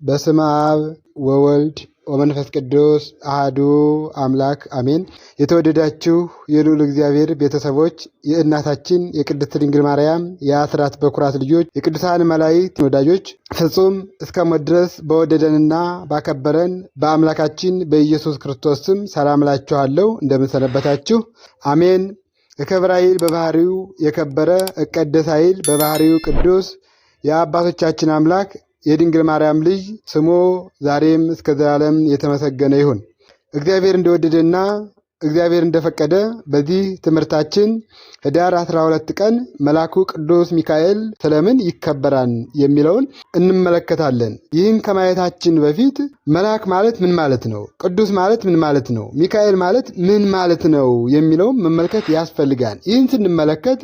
በስመ አብ ወወልድ ወመንፈስ ቅዱስ አሐዱ አምላክ አሜን። የተወደዳችሁ የልዑል እግዚአብሔር ቤተሰቦች፣ የእናታችን የቅድስት ድንግል ማርያም የአስራት በኩራት ልጆች፣ የቅዱሳን መላእክት ወዳጆች፣ ፍጹም እስከ ሞት ድረስ በወደደንና ባከበረን በአምላካችን በኢየሱስ ክርስቶስ ስም ሰላም እላችኋለሁ። እንደምን ሰነበታችሁ? አሜን። እከብር ኃይል በባህሪው የከበረ እቀደስ ኃይል በባህሪው ቅዱስ የአባቶቻችን አምላክ የድንግል ማርያም ልጅ ስሙ ዛሬም እስከ ዘላለም የተመሰገነ ይሁን። እግዚአብሔር እንደወደደና እግዚአብሔር እንደፈቀደ በዚህ ትምህርታችን ኅዳር 12 ቀን መልአኩ ቅዱስ ሚካኤል ስለምን ይከበራል የሚለውን እንመለከታለን። ይህን ከማየታችን በፊት መልአክ ማለት ምን ማለት ነው? ቅዱስ ማለት ምን ማለት ነው? ሚካኤል ማለት ምን ማለት ነው የሚለውን መመልከት ያስፈልጋል። ይህን ስንመለከት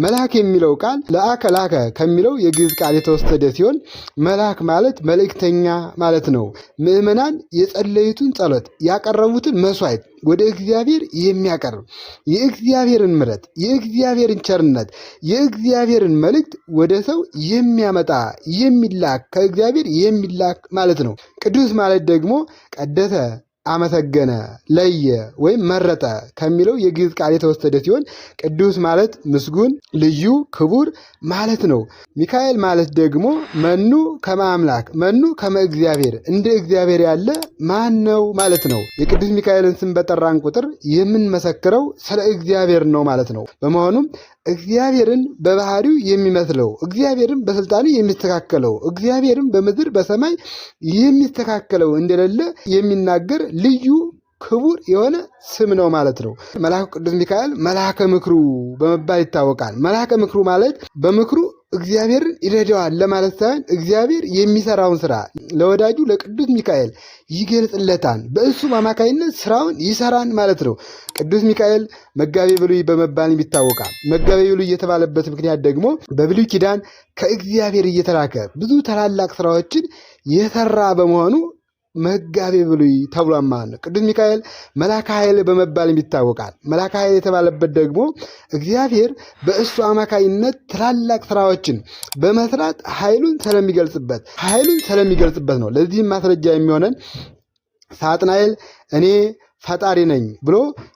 መልአክ የሚለው ቃል ለአከ ላከ ከሚለው የግዕዝ ቃል የተወሰደ ሲሆን መልአክ ማለት መልእክተኛ ማለት ነው። ምዕመናን የጸለዩትን ጸሎት ያቀረቡትን መስዋዕት ወደ እግዚአብሔር የሚያቀርብ የእግዚአብሔርን ምሕረት፣ የእግዚአብሔርን ቸርነት፣ የእግዚአብሔርን መልእክት ወደ ሰው የሚያመጣ የሚላክ ከእግዚአብሔር የሚላክ ማለት ነው። ቅዱስ ማለት ደግሞ ቀደሰ፣ አመሰገነ፣ ለየ ወይም መረጠ ከሚለው የግዕዝ ቃል የተወሰደ ሲሆን ቅዱስ ማለት ምስጉን፣ ልዩ፣ ክቡር ማለት ነው። ሚካኤል ማለት ደግሞ መኑ ከመ አምላክ መኑ ከመ እግዚአብሔር እንደ እግዚአብሔር ያለ ማን ነው ማለት ነው። የቅዱስ ሚካኤልን ስም በጠራን ቁጥር የምንመሰክረው ስለ እግዚአብሔር ነው ማለት ነው። በመሆኑም እግዚአብሔርን በባህሪው የሚመስለው፣ እግዚአብሔርን በስልጣኑ የሚስተካከለው፣ እግዚአብሔርን በምድር በሰማይ የሚስተካከለው እንደሌለ የሚናገር ልዩ ክቡር የሆነ ስም ነው ማለት ነው። መልአኩ ቅዱስ ሚካኤል መልአከ ምክሩ በመባል ይታወቃል። መልአከ ምክሩ ማለት በምክሩ እግዚአብሔርን ይረዳዋል ለማለት ሳይሆን እግዚአብሔር የሚሰራውን ስራ ለወዳጁ ለቅዱስ ሚካኤል ይገልጽለታል። በእሱም አማካይነት ስራውን ይሰራን ማለት ነው። ቅዱስ ሚካኤል መጋቤ ብሉይ በመባል ይታወቃል። መጋቤ ብሉይ የተባለበት ምክንያት ደግሞ በብሉይ ኪዳን ከእግዚአብሔር እየተላከ ብዙ ታላላቅ ስራዎችን የሰራ በመሆኑ መጋቤ ብሉይ ተብሏል ማለት ነው። ቅዱስ ሚካኤል መልአከ ኃይል በመባል ይታወቃል። መልአከ ኃይል የተባለበት ደግሞ እግዚአብሔር በእሱ አማካይነት ታላላቅ ስራዎችን በመስራት ኃይሉን ስለሚገልጽበት ነው። ለዚህም ማስረጃ የሚሆነን ሳጥናኤል እኔ ፈጣሪ ነኝ ብሎ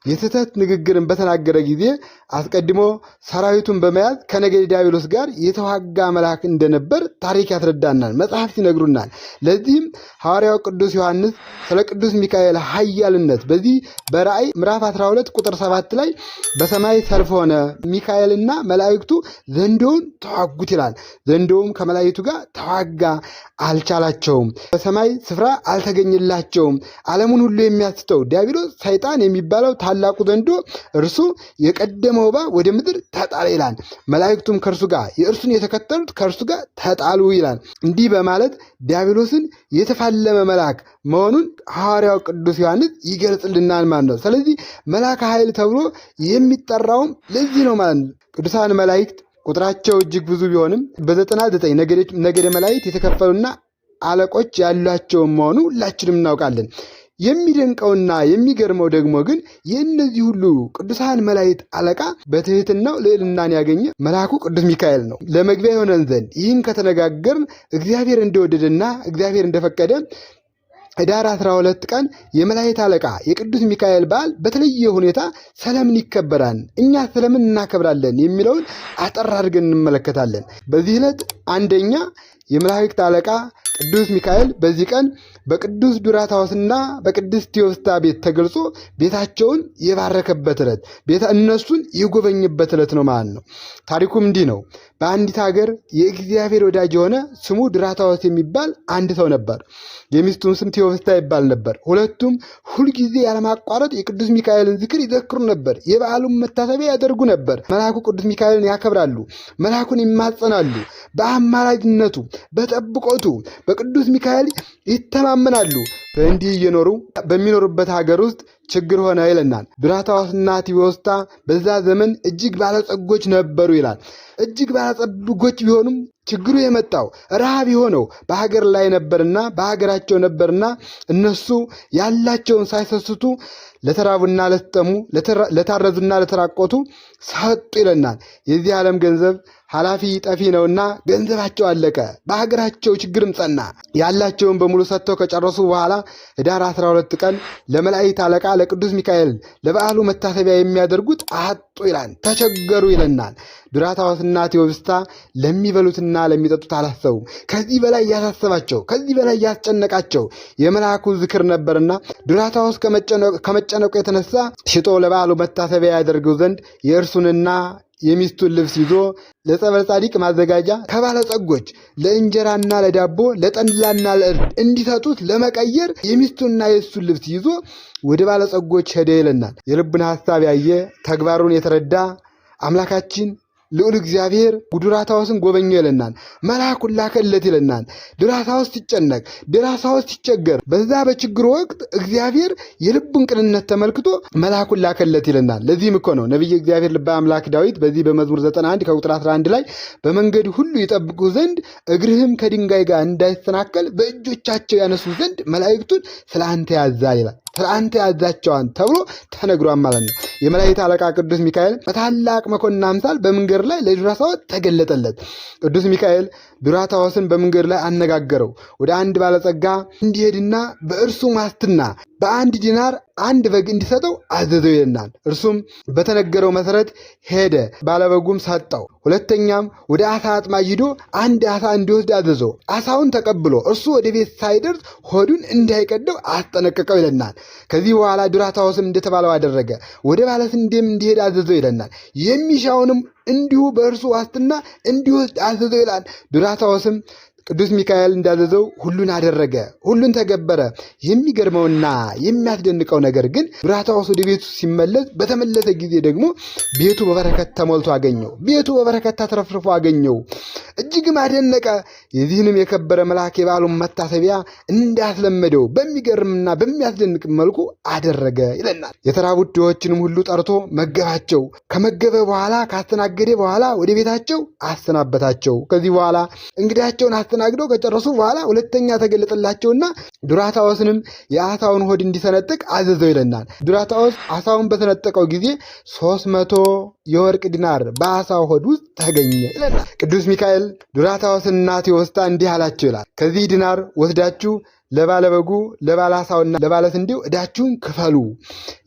የስህተት ንግግርን በተናገረ ጊዜ አስቀድሞ ሰራዊቱን በመያዝ ከነገደ ዲያብሎስ ጋር የተዋጋ መልአክ እንደነበር ታሪክ ያስረዳናል፣ መጽሐፍት ይነግሩናል። ለዚህም ሐዋርያው ቅዱስ ዮሐንስ ስለ ቅዱስ ሚካኤል ኃያልነት በዚህ በራእይ ምዕራፍ 12 ቁጥር 7 ላይ በሰማይ ሰልፍ ሆነ፣ ሚካኤልና መላእክቱ ዘንዶውን ተዋጉት ይላል። ዘንዶውም ከመላእክቱ ጋር ተዋጋ፣ አልቻላቸውም፣ በሰማይ ስፍራ አልተገኘላቸውም። ዓለሙን ሁሉ የሚያስተው ዲያብሎስ ሰይጣን የሚባለው ታላቁ ዘንዶ እርሱ የቀደመው እባብ ወደ ምድር ተጣለ ይላል። መላእክቱም ከእርሱ ጋር የእርሱን የተከተሉት ከእርሱ ጋር ተጣሉ ይላል። እንዲህ በማለት ዲያብሎስን የተፋለመ መልአክ መሆኑን ሐዋርያው ቅዱስ ዮሐንስ ይገልጽልናል ማለት ነው። ስለዚህ መልአከ ኃይል ተብሎ የሚጠራውም ለዚህ ነው ማለት ነው። ቅዱሳን መላእክት ቁጥራቸው እጅግ ብዙ ቢሆንም በ99 ነገደ መላእክት የተከፈሉና አለቆች ያሏቸው መሆኑ ሁላችንም እናውቃለን። የሚደንቀውና የሚገርመው ደግሞ ግን የእነዚህ ሁሉ ቅዱሳን መላእክት አለቃ በትሕትናው ልዕልናን ያገኘ መልአኩ ቅዱስ ሚካኤል ነው። ለመግቢያ የሆነን ዘንድ ይህን ከተነጋገርን እግዚአብሔር እንደወደደና እግዚአብሔር እንደፈቀደ ኅዳር 12 ቀን የመላእክት አለቃ የቅዱስ ሚካኤል በዓል በተለየ ሁኔታ ስለምን ይከበራል፣ እኛ ስለምን እናከብራለን የሚለውን አጠር አድርገን እንመለከታለን። በዚህ ዕለት አንደኛ የመላእክት አለቃ ቅዱስ ሚካኤል በዚህ ቀን በቅዱስ ዱራታዎስና በቅድስት ቴዎስታ ቤት ተገልጾ ቤታቸውን የባረከበት ዕለት፣ እነሱን የጎበኝበት ዕለት ነው ማለት ነው። ታሪኩም እንዲህ ነው። በአንዲት ሀገር የእግዚአብሔር ወዳጅ የሆነ ስሙ ዱራታዎስ የሚባል አንድ ሰው ነበር። የሚስቱም ስም ቴዎስታ ይባል ነበር። ሁለቱም ሁልጊዜ ያለማቋረጥ የቅዱስ ሚካኤልን ዝክር ይዘክሩ ነበር። የበዓሉን መታሰቢያ ያደርጉ ነበር። መልአኩ ቅዱስ ሚካኤልን ያከብራሉ። መልአኩን ይማጸናሉ። በአማላጅነቱ በጠብቆቱ በቅዱስ ሚካኤል ይተማመናሉ። በእንዲህ እየኖሩ በሚኖሩበት ሀገር ውስጥ ችግር ሆነ ይለናል። ዱራታዎስና ቲዎስታ በዛ ዘመን እጅግ ባለጸጎች ነበሩ ይላል። እጅግ ባለጸጎች ቢሆኑም ችግሩ የመጣው ረሃብ የሆነው በሀገር ላይ ነበርና በሀገራቸው ነበርና እነሱ ያላቸውን ሳይሰስቱ ለተራቡና ለተጠሙ ለታረዙና ለተራቆቱ ሰጡ ይለናል። የዚህ ዓለም ገንዘብ ኃላፊ ጠፊ ነውና ገንዘባቸው አለቀ። በሀገራቸው ችግርም ጸና። ያላቸውን በሙሉ ሰጥተው ከጨረሱ በኋላ ኅዳር 12 ቀን ለመላእክት አለቃ ለቅዱስ ሚካኤል ለበዓሉ መታሰቢያ የሚያደርጉት አጡ ይላል። ተቸገሩ ይለናል። ዱራታዎስና ቴዎብስታ ለሚበሉትና ለሚጠጡት አላሰቡም። ከዚህ በላይ ያሳሰባቸው ከዚህ በላይ ያስጨነቃቸው የመልአኩ ዝክር ነበርና ዱራታዎስ ከመጨነቁ የተነሳ ሽጦ ለበዓሉ መታሰቢያ ያደርገው ዘንድ የእርሱንና የሚስቱን ልብስ ይዞ ለጸበል ጻዲቅ ማዘጋጃ ከባለጸጎች ለእንጀራና ለዳቦ ለጠላና ለእርድ እንዲሰጡት ለመቀየር የሚስቱንና የእሱን ልብስ ይዞ ወደ ባለጸጎች ሄደ ይለናል። የልቡን ሐሳብ ያየ ተግባሩን የተረዳ አምላካችን ልዑል እግዚአብሔር ዱራታዎስን ጎበኘው ይለናል። መልአኩን ላከለት ይለናል። ዱራታዎስ ሲጨነቅ፣ ዱራታዎስ ሲቸገር፣ በዛ በችግሩ ወቅት እግዚአብሔር የልቡን ቅንነት ተመልክቶ መልአኩን ላከለት ይለናል። ለዚህም እኮ ነው ነቢየ እግዚአብሔር ልበ አምላክ ዳዊት በዚህ በመዝሙር 91 ከቁጥር 11 ላይ በመንገድ ሁሉ ይጠብቁ ዘንድ እግርህም ከድንጋይ ጋር እንዳይሰናከል በእጆቻቸው ያነሱ ዘንድ መላእክቱን ስለ አንተ ያዛል ይላል። ስለ አንተ ያዛቸዋን ተብሎ ተነግሯል ማለት ነው። የመላእክት አለቃ ቅዱስ ሚካኤል በታላቅ መኮንን አምሳል በመንገድ ላይ ለዱራታዎስ ተገለጠለት። ቅዱስ ሚካኤል ዱራታዎስን በመንገድ ላይ አነጋገረው። ወደ አንድ ባለጸጋ እንዲሄድና በእርሱ ዋስትና በ1 ዲናር 1 በግ እንዲሰጠው አዘዘው ይለናል። እርሱም በተነገረው መሰረት ሄደ፣ ባለበጉም ሰጠው። ሁለተኛም ወደ አሳ አጥማጅ ሂዶ 1 አሳ እንዲወስድ አዘዘው። አሳውን ተቀብሎ እርሱ ወደ ቤት ሳይደርስ ሆዱን እንዳይቀደው አስጠነቀቀው ይለናል። ከዚህ በኋላ ዱራታዎስም እንደተባለው አደረገ። ወደ ባለስንዴም እንዲሄድ አዘዘው ይለናል። የሚሻውንም እንዲሁ በእርሱ ዋስትና እንዲወስድ አዘዘው ይላል። ዱራታዎስም ቅዱስ ሚካኤል እንዳዘዘው ሁሉን አደረገ፣ ሁሉን ተገበረ። የሚገርመውና የሚያስደንቀው ነገር ግን ዱራታዎስ ወደ ቤቱ ሲመለስ በተመለሰ ጊዜ ደግሞ ቤቱ በበረከት ተሞልቶ አገኘው። ቤቱ በበረከት ተትረፍርፎ አገኘው። እጅግም አደነቀ። የዚህንም የከበረ መልአክ የበዓሉን መታሰቢያ እንዳስለመደው በሚገርምና በሚያስደንቅ መልኩ አደረገ ይለናል። የተራቡት ድሆችንም ሁሉ ጠርቶ መገባቸው። ከመገበ በኋላ ካስተናገደ በኋላ ወደ ቤታቸው አሰናበታቸው። ከዚህ በኋላ እንግዳቸውን አስተናግደው ከጨረሱ በኋላ ሁለተኛ ተገለጠላቸውና ዱራታዎስንም የአሳውን ሆድ እንዲሰነጥቅ አዘዘው ይለናል። ዱራታዎስ አሳውን በሰነጠቀው ጊዜ 300 የወርቅ ዲናር በአሳው ሆድ ውስጥ ተገኘ ይለናል። ቅዱስ ሚካኤል ዱራታዎስንና ቴዎስታ እንዲህ አላቸው ይላል። ከዚህ ዲናር ወስዳችሁ ለባለበጉ ለባለአሳውና ለባለስንዴው ዕዳችሁን ክፈሉ፣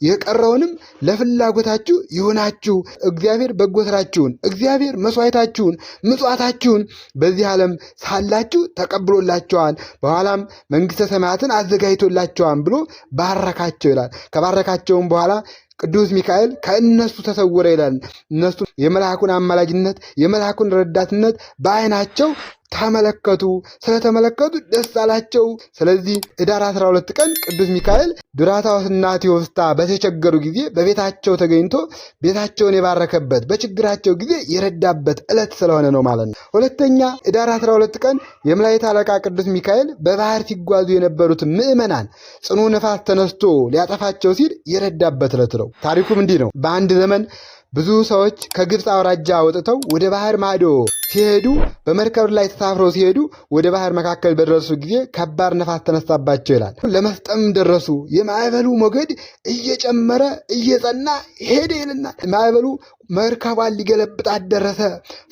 የቀረውንም ለፍላጎታችሁ ይሆናችሁ። እግዚአብሔር በጎ ስራችሁን፣ እግዚአብሔር መስዋዕታችሁን፣ ምጽዋታችሁን በዚህ ዓለም ሳላችሁ ተቀብሎላቸዋል፣ በኋላም መንግሥተ ሰማያትን አዘጋጅቶላቸዋል ብሎ ባረካቸው ይላል። ከባረካቸውም በኋላ ቅዱስ ሚካኤል ከእነሱ ተሰወረ ይላል። እነሱ የመልአኩን አማላጅነት የመልአኩን ረዳትነት በዓይናቸው ተመለከቱ። ስለተመለከቱ ደስ አላቸው። ስለዚህ ኅዳር 12 ቀን ቅዱስ ሚካኤል ዱራታዎስና ቴዎብስታ በተቸገሩ ጊዜ በቤታቸው ተገኝቶ ቤታቸውን የባረከበት በችግራቸው ጊዜ የረዳበት ዕለት ስለሆነ ነው ማለት ነው። ሁለተኛ ኅዳር 12 ቀን የመላእክት አለቃ ቅዱስ ሚካኤል በባህር ሲጓዙ የነበሩት ምዕመናን ጽኑ ነፋስ ተነስቶ ሊያጠፋቸው ሲል የረዳበት ዕለት ነው። ታሪኩም እንዲህ ነው። በአንድ ዘመን ብዙ ሰዎች ከግብፅ አውራጃ ወጥተው ወደ ባህር ማዶ ሲሄዱ በመርከብ ላይ ተሳፍረው ሲሄዱ ወደ ባህር መካከል በደረሱ ጊዜ ከባድ ነፋስ ተነሳባቸው ይላል። ለመስጠም ደረሱ። የማዕበሉ ሞገድ እየጨመረ እየጸና ሄደ ይልና ማዕበሉ መርከቧን ሊገለብጣት ደረሰ።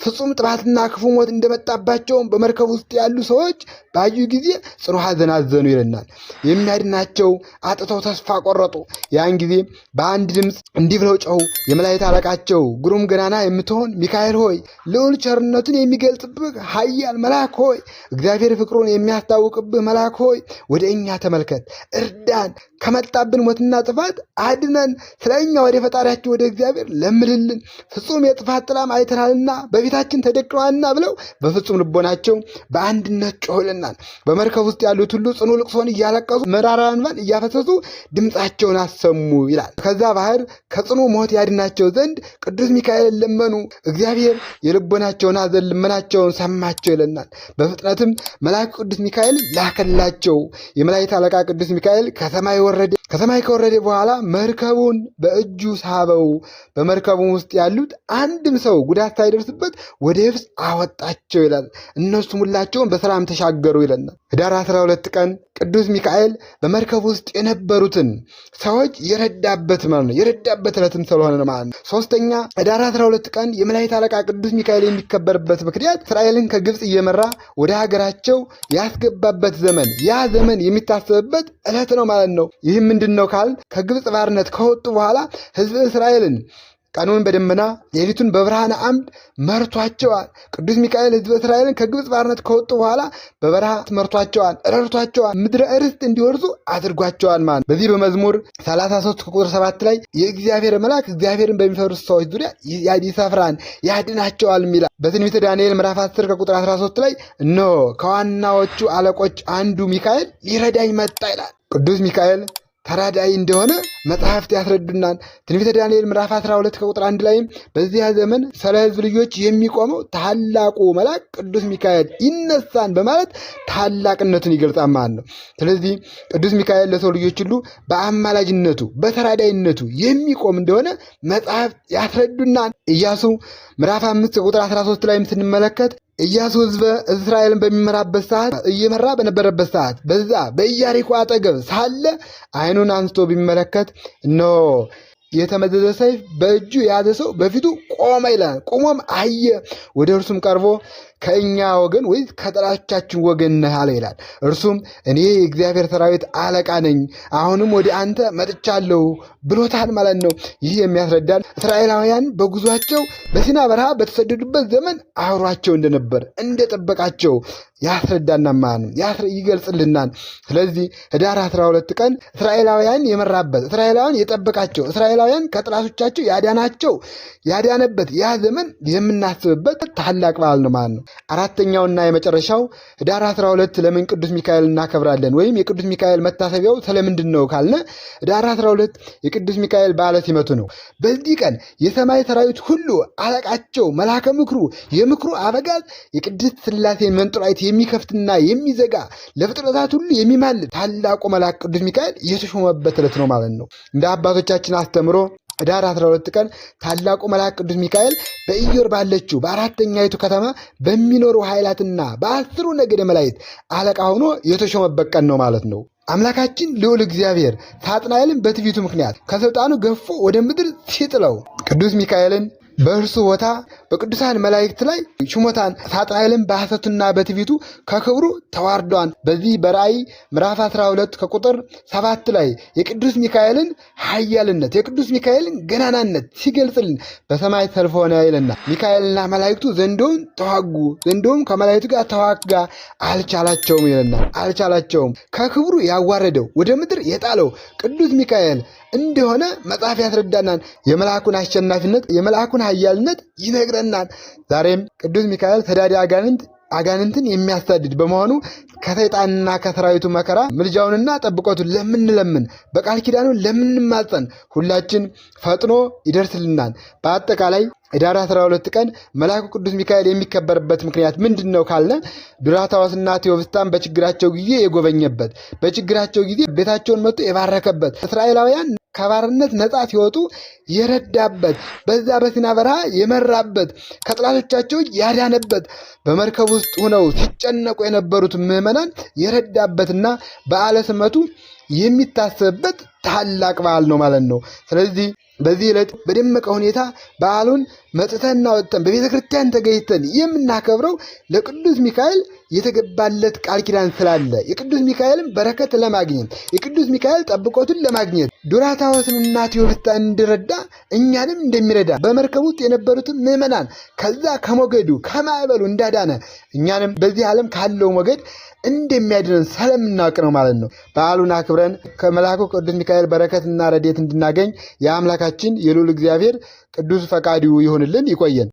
ፍጹም ጥፋትና ክፉ ሞት እንደመጣባቸውም በመርከብ ውስጥ ያሉ ሰዎች ባዩ ጊዜ ጽኑ ሐዘን አዘኑ ይለናል። የሚያድናቸው አጥተው ተስፋ ቆረጡ። ያን ጊዜ በአንድ ድምፅ እንዲህ ብለው ጮኹ። የመላእክት አለቃቸው ግሩም ገናና የምትሆን ሚካኤል ሆይ፣ ልዑል ቸርነቱን የሚገልጽብህ ኃያል መልአክ ሆይ፣ እግዚአብሔር ፍቅሩን የሚያስታውቅብህ መልአክ ሆይ፣ ወደ እኛ ተመልከት፣ እርዳን፣ ከመጣብን ሞትና ጥፋት አድነን፣ ስለ እኛ ወደ ፈጣሪያችን ወደ እግዚአብሔር ለምልልን፣ ፍጹም የጥፋት ጥላም አይተናልና በፊታችን ተደቅነዋልና ብለው በፍጹም ልቦናቸው በአንድነት ጮህልናል። በመርከብ ውስጥ ያሉት ሁሉ ጽኑ ልቅሶን እያለቀሱ መራራ እንባን እያፈሰሱ ድምፃቸውን አሰሙ ይላል። ከዛ ባህር ከጽኑ ሞት ያድናቸው ዘንድ ቅዱስ ሚካኤል ለመኑ። እግዚአብሔር የልቦናቸውን ሐዘን ልመናቸውን ሰማቸው ይለናል። በፍጥነትም መልአኩ ቅዱስ ሚካኤል ላከላቸው። የመላእክት አለቃ ቅዱስ ሚካኤል ከሰማይ ወረደ። ከሰማይ ከወረደ በኋላ መርከቡን በእጁ ሳበው። በመርከቡም ውስጥ ያሉት አንድም ሰው ጉዳት ሳይደርስበት ወደ የብስ አወጣቸው ይላል። እነሱም ሁላቸውም በሰላም ተሻገሩ ይለናል። ኅዳር 12 ቀን ቅዱስ ሚካኤል በመርከብ ውስጥ የነበሩትን ሰዎች የረዳበት ማለት ነው። የረዳበት ዕለትም ስለሆነ ነው ማለት ነው። ሶስተኛ ኅዳር 12 ቀን የመላእክት አለቃ ቅዱስ ሚካኤል የሚከበርበት ምክንያት እስራኤልን ከግብፅ እየመራ ወደ ሀገራቸው ያስገባበት ዘመን፣ ያ ዘመን የሚታሰብበት ዕለት ነው ማለት ነው። ይህም ምንድን ነው ካል ከግብፅ ባርነት ከወጡ በኋላ ሕዝብ እስራኤልን ቀኑን በደመና ሌሊቱን በብርሃነ አምድ መርቷቸዋል። ቅዱስ ሚካኤል ሕዝበ እስራኤልን ከግብፅ ባርነት ከወጡ በኋላ በበረሃ መርቷቸዋል፣ ረድቷቸዋል፣ ምድረ ርስት እንዲወርሱ አድርጓቸዋል ማለት። በዚህ በመዝሙር 33 ቁጥር 7 ላይ የእግዚአብሔር መልአክ እግዚአብሔርን በሚፈሩት ሰዎች ዙሪያ ይሰፍራል ያድናቸዋል ይላል። በትንቢተ ዳንኤል ምዕራፍ 10 ከቁጥር 13 ላይ እነሆ ከዋናዎቹ አለቆች አንዱ ሚካኤል ሊረዳኝ መጣ ይላል። ቅዱስ ሚካኤል ተራዳይ እንደሆነ መጽሐፍት ያስረዱናል። ትንቢተ ዳንኤል ምዕራፍ 12 ከቁጥር 1 ላይም በዚያ ዘመን ስለ ሕዝብ ልጆች የሚቆመው ታላቁ መልአክ ቅዱስ ሚካኤል ይነሳን በማለት ታላቅነቱን ይገልጻል ማለት ነው። ስለዚህ ቅዱስ ሚካኤል ለሰው ልጆች ሁሉ በአማላጅነቱ በተራዳይነቱ የሚቆም እንደሆነ መጽሐፍት ያስረዱናል። ኢያሱ ምዕራፍ 5 ከቁጥር 13 ላይም ስንመለከት ኢያሱ ሕዝበ እስራኤልን እየመራ በነበረበት ሰዓት በዛ በኢያሪኮ አጠገብ ሳለ ዓይኑን አንስቶ ቢመለከት እነሆ የተመዘዘ ሰይፍ በእጁ የያዘ ሰው በፊቱ ቆመ ይላል። ቆሞም አየ። ወደ እርሱም ቀርቦ ከእኛ ወገን ወይስ ከጠላቶቻችን ወገን ነህ አለ ይላል። እርሱም እኔ የእግዚአብሔር ሰራዊት አለቃ ነኝ፣ አሁንም ወደ አንተ መጥቻለሁ ብሎታል ማለት ነው። ይህ የሚያስረዳን እስራኤላውያን በጉዟቸው በሲና በረሃ በተሰደዱበት ዘመን አብሯቸው እንደነበር እንደጠበቃቸው ያስረዳናል ማለት ነው፣ ይገልጽልናል። ስለዚህ ኅዳር 12 ቀን እስራኤላውያን የመራበት፣ እስራኤላውያን የጠበቃቸው፣ እስራኤላውያን ከጠላቶቻቸው ያዳነበት ያ ዘመን የምናስብበት ታላቅ በዓል ነው ማለት ነው። አራተኛውና የመጨረሻው ኅዳር 12 ለምን ቅዱስ ሚካኤል እናከብራለን ወይም የቅዱስ ሚካኤል መታሰቢያው ስለምንድን ነው ካልነ ኅዳር 12 የቅዱስ ሚካኤል በዓለ ሲመቱ ነው። በዚህ ቀን የሰማይ ሰራዊት ሁሉ አለቃቸው መልአከ ምክሩ የምክሩ አበጋዝ የቅድስት ሥላሴን መንጦላዕት የሚከፍትና የሚዘጋ ለፍጥረታት ሁሉ የሚማልድ ታላቁ መልአክ ቅዱስ ሚካኤል የተሾመበት ዕለት ነው ማለት ነው። እንደ አባቶቻችን አስተምሮ ኅዳር 12 ቀን ታላቁ መልአክ ቅዱስ ሚካኤል በኢዮር ባለችው በአራተኛይቱ ከተማ በሚኖሩ ኃይላትና በ10 ነገደ መላእክት አለቃ ሆኖ የተሾመበት ቀን ነው ማለት ነው። አምላካችን ልዑል እግዚአብሔር ሳጥናኤልን በትዕቢቱ ምክንያት ከሥልጣኑ ገፎ ወደ ምድር ሲጥለው ቅዱስ ሚካኤልን በእርሱ ቦታ በቅዱሳን መላእክት ላይ ሹመታን ሳጥናኤልን በሐሰቱና በትዕቢቱ ከክብሩ ተዋርዷን። በዚህ በራእይ ምዕራፍ 12 ከቁጥር 7 ላይ የቅዱስ ሚካኤልን ኃያልነት የቅዱስ ሚካኤልን ገናናነት ሲገልጽልን በሰማይ ሰልፍ ሆነ ይለና ሚካኤልና መላእክቱ ዘንዶውን ተዋጉ፣ ዘንዶውም ከመላእክቱ ጋር ተዋጋ፣ አልቻላቸውም ይለና አልቻላቸውም። ከክብሩ ያዋረደው ወደ ምድር የጣለው ቅዱስ ሚካኤል እንደሆነ መጽሐፍ ያስረዳናል። የመልአኩን አሸናፊነት የመልአኩን ኃያልነት ይነግረናል። ዛሬም ቅዱስ ሚካኤል ተዳዲ አጋንንትን የሚያሳድድ በመሆኑ ከሰይጣንና ከሰራዊቱ መከራ ምልጃውንና ጠብቆቱን ለምንለምን በቃል ኪዳኑ ለምንማጸን ሁላችን ፈጥኖ ይደርስልናል። በአጠቃላይ ኅዳር 12 ቀን መልአኩ ቅዱስ ሚካኤል የሚከበርበት ምክንያት ምንድን ነው ካልነ ዱራታዎስና ቴዎብስታን በችግራቸው ጊዜ የጎበኘበት፣ በችግራቸው ጊዜ ቤታቸውን መጥቶ የባረከበት፣ እስራኤላውያን ከባርነት ነፃ ሲወጡ የረዳበት፣ በዛ በሲና በረሃ የመራበት፣ ከጠላቶቻቸው ያዳነበት፣ በመርከብ ውስጥ ሆነው ሲጨነቁ የነበሩት ምዕመናን የረዳበትና በዓለ ሲመቱ የሚታሰብበት ታላቅ በዓል ነው ማለት ነው። ስለዚህ በዚህ ዕለት በደመቀ ሁኔታ በዓሉን መጥተንና ወጥተን በቤተ ክርስቲያን ተገኝተን የምናከብረው ለቅዱስ ሚካኤል የተገባለት ቃል ኪዳን ስላለ የቅዱስ ሚካኤልን በረከት ለማግኘት የቅዱስ ሚካኤል ጠብቆቱን ለማግኘት ዱራታዎስንና ቴዎብስታን እንደረዳ እኛንም እንደሚረዳ በመርከብ ውስጥ የነበሩትን ምዕመናን ከዛ ከሞገዱ ከማዕበሉ እንዳዳነ እኛንም በዚህ ዓለም ካለው ሞገድ እንደሚያድነን ስለምናውቅ ነው ማለት ነው። በዓሉን አክብረን ከመልአኩ ቅዱስ ሚካኤል በረከትና ረድኤት እንድናገኝ የአምላካችን የልዑል እግዚአብሔር ቅዱስ ፈቃዱ ይሁንልን። ይቆየን።